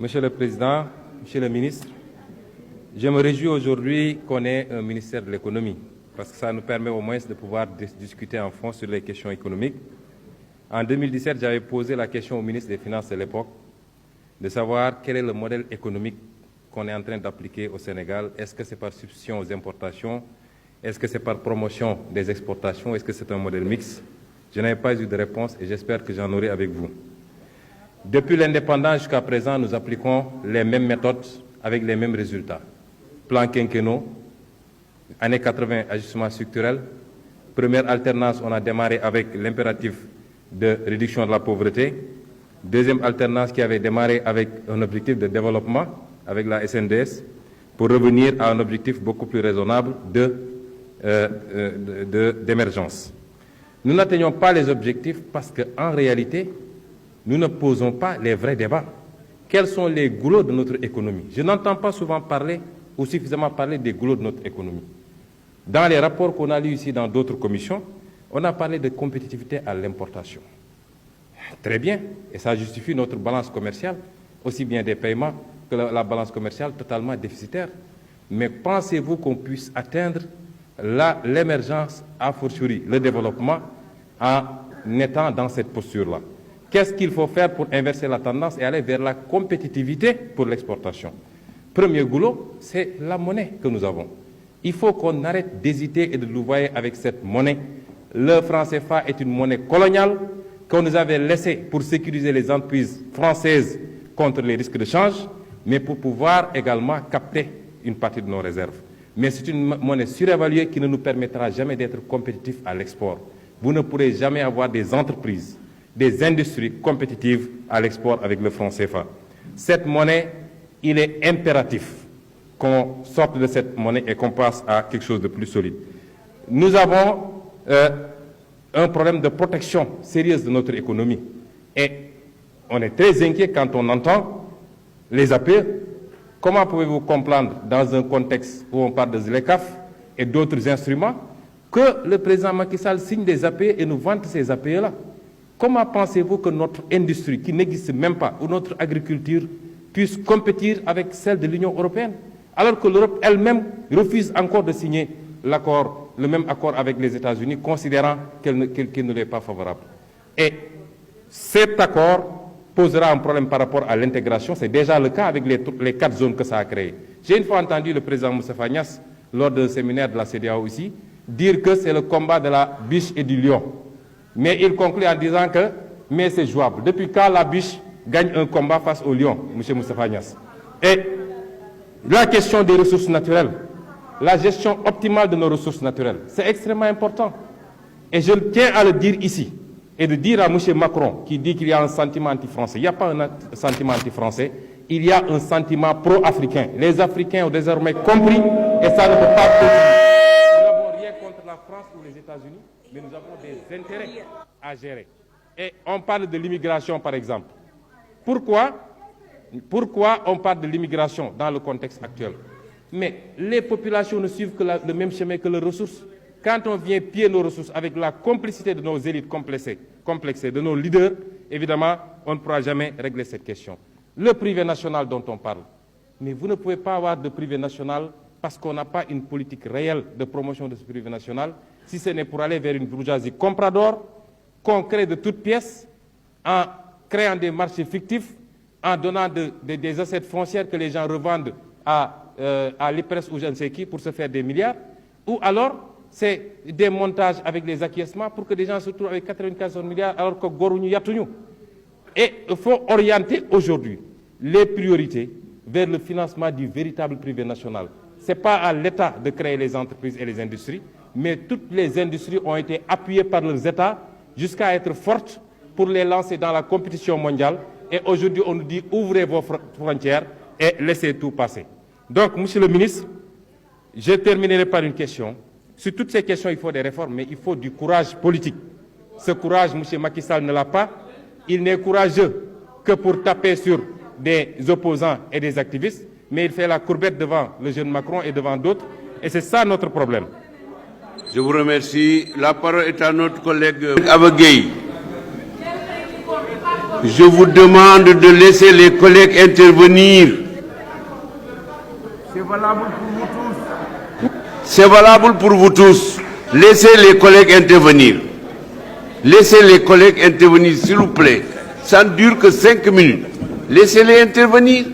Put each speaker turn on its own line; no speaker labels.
Monsieur le Président, Monsieur le Ministre, je me réjouis aujourd'hui qu'on ait un ministère de l'économie, parce que ça nous permet au moins de pouvoir discuter en fond sur les questions économiques. En 2017, j'avais posé la question au ministre des Finances de l'époque, de savoir quel est le modèle économique qu'on est en train d'appliquer au Sénégal. Est-ce que c'est par substitution aux importations? Est-ce que c'est par promotion des exportations? Est-ce que c'est un modèle mixte? Je n'avais pas eu de réponse et j'espère que j'en aurai avec vous. Depuis l'indépendance jusqu'à présent, nous appliquons les mêmes méthodes avec les mêmes résultats. Plan quinquennaux, années 80, ajustement structurel. Première alternance, on a démarré avec l'impératif de réduction de la pauvreté. Deuxième alternance qui avait démarré avec un objectif de développement, avec la SNDS, pour revenir à un objectif beaucoup plus raisonnable d'émergence. Nous n'atteignons pas les objectifs parce qu'en réalité, nous ne posons pas les vrais débats. Quels sont les goulots de notre économie? Je n'entends pas souvent parler ou suffisamment parler des goulots de notre économie. Dans les rapports qu'on a lus ici dans d'autres commissions, on a parlé de compétitivité à l'importation. Très bien, et ça justifie notre balance commerciale, aussi bien des paiements que la balance commerciale totalement déficitaire. Mais pensez-vous qu'on puisse atteindre l'émergence, a fortiori le développement, en étant dans cette posture-là? Qu'est-ce qu'il faut faire pour inverser la tendance et aller vers la compétitivité pour l'exportation? Premier goulot, c'est la monnaie que nous avons. Il faut qu'on arrête d'hésiter et de louvoyer avec cette monnaie. Le franc CFA est une monnaie coloniale qu'on nous avait laissée pour sécuriser les entreprises françaises contre les risques de change, mais pour pouvoir également capter une partie de nos réserves. Mais c'est une monnaie surévaluée qui ne nous permettra jamais d'être compétitifs à l'export. Vous ne pourrez jamais avoir des entreprises, des industries compétitives à l'export avec le franc CFA. Cette monnaie, il est impératif qu'on sorte de cette monnaie et qu'on passe à quelque chose de plus solide. Nous avons un problème de protection sérieuse de notre économie. Et on est très inquiet quand on entend les APE. Comment pouvez-vous comprendre, dans un contexte où on parle de ZLECAf et d'autres instruments, que le président Macky Sall signe des APE et nous vante ces APE-là? Comment pensez-vous que notre industrie, qui n'existe même pas, ou notre agriculture, puisse compétir avec celle de l'Union européenne, alors que l'Europe elle-même refuse encore de signer le même accord avec les États-Unis, considérant qu'il ne l'est pas favorable. Et cet accord posera un problème par rapport à l'intégration. C'est déjà le cas avec les 4 zones que ça a créées. J'ai une fois entendu le président Moustapha Niasse, lors d'un séminaire de la CEDEAO aussi, dire que c'est le combat de la biche et du lion. Mais il conclut en disant que mais c'est jouable. Depuis quand la biche gagne un combat face au lion, M. Moustapha Niasse? Et la question des ressources naturelles, la gestion optimale de nos ressources naturelles, c'est extrêmement important. Et je tiens à le dire ici, et de dire à M. Macron, qui dit qu'il y a un sentiment anti-français. Il n'y a pas un sentiment anti-français, il y a un sentiment pro-africain. Les Africains ont désormais compris, et ça ne peut pas continuer. Nous n'avons rien contre la France ou les États-Unis, mais nous avons des intérêts à gérer. Et on parle de l'immigration, par exemple. Pourquoi on parle de l'immigration dans le contexte actuel? Mais les populations ne suivent que le même chemin que leurs ressources. Quand on vient piller nos ressources avec la complicité de nos élites complexées, de nos leaders, évidemment, on ne pourra jamais régler cette question. Le privé national dont on parle. Mais vous ne pouvez pas avoir de privé national parce qu'on n'a pas une politique réelle de promotion de ce privé national, si ce n'est pour aller vers une bourgeoisie comprador, qu'on crée de toutes pièces, en créant des marchés fictifs, en donnant des assets foncières que les gens revendent à l'IPRES ou je ne sais qui pour se faire des milliards, ou alors c'est des montages avec les acquiescements pour que des gens se trouvent avec 95 milliards alors que Gorounou Yatounou. Et il faut orienter aujourd'hui les priorités vers le financement du véritable privé national. Ce n'est pas à l'État de créer les entreprises et les industries, mais toutes les industries ont été appuyées par leurs États jusqu'à être fortes pour les lancer dans la compétition mondiale. Et aujourd'hui, on nous dit ouvrez vos frontières et laissez tout passer. Donc, Monsieur le ministre, je terminerai par une question. Sur toutes ces questions, il faut des réformes, mais il faut du courage politique. Ce courage, M. Macky Sall ne l'a pas. Il n'est courageux que pour taper sur des opposants et des activistes, mais il fait la courbette devant le jeune Macron et devant d'autres. Et c'est ça notre problème.
Je vous remercie. La parole est à notre collègue Abagay. Je vous demande de laisser les collègues intervenir.
C'est valable pour vous tous.
C'est valable pour vous tous. Laissez les collègues intervenir. Laissez les collègues intervenir, s'il vous plaît. Ça ne dure que 5 minutes. Laissez-les intervenir.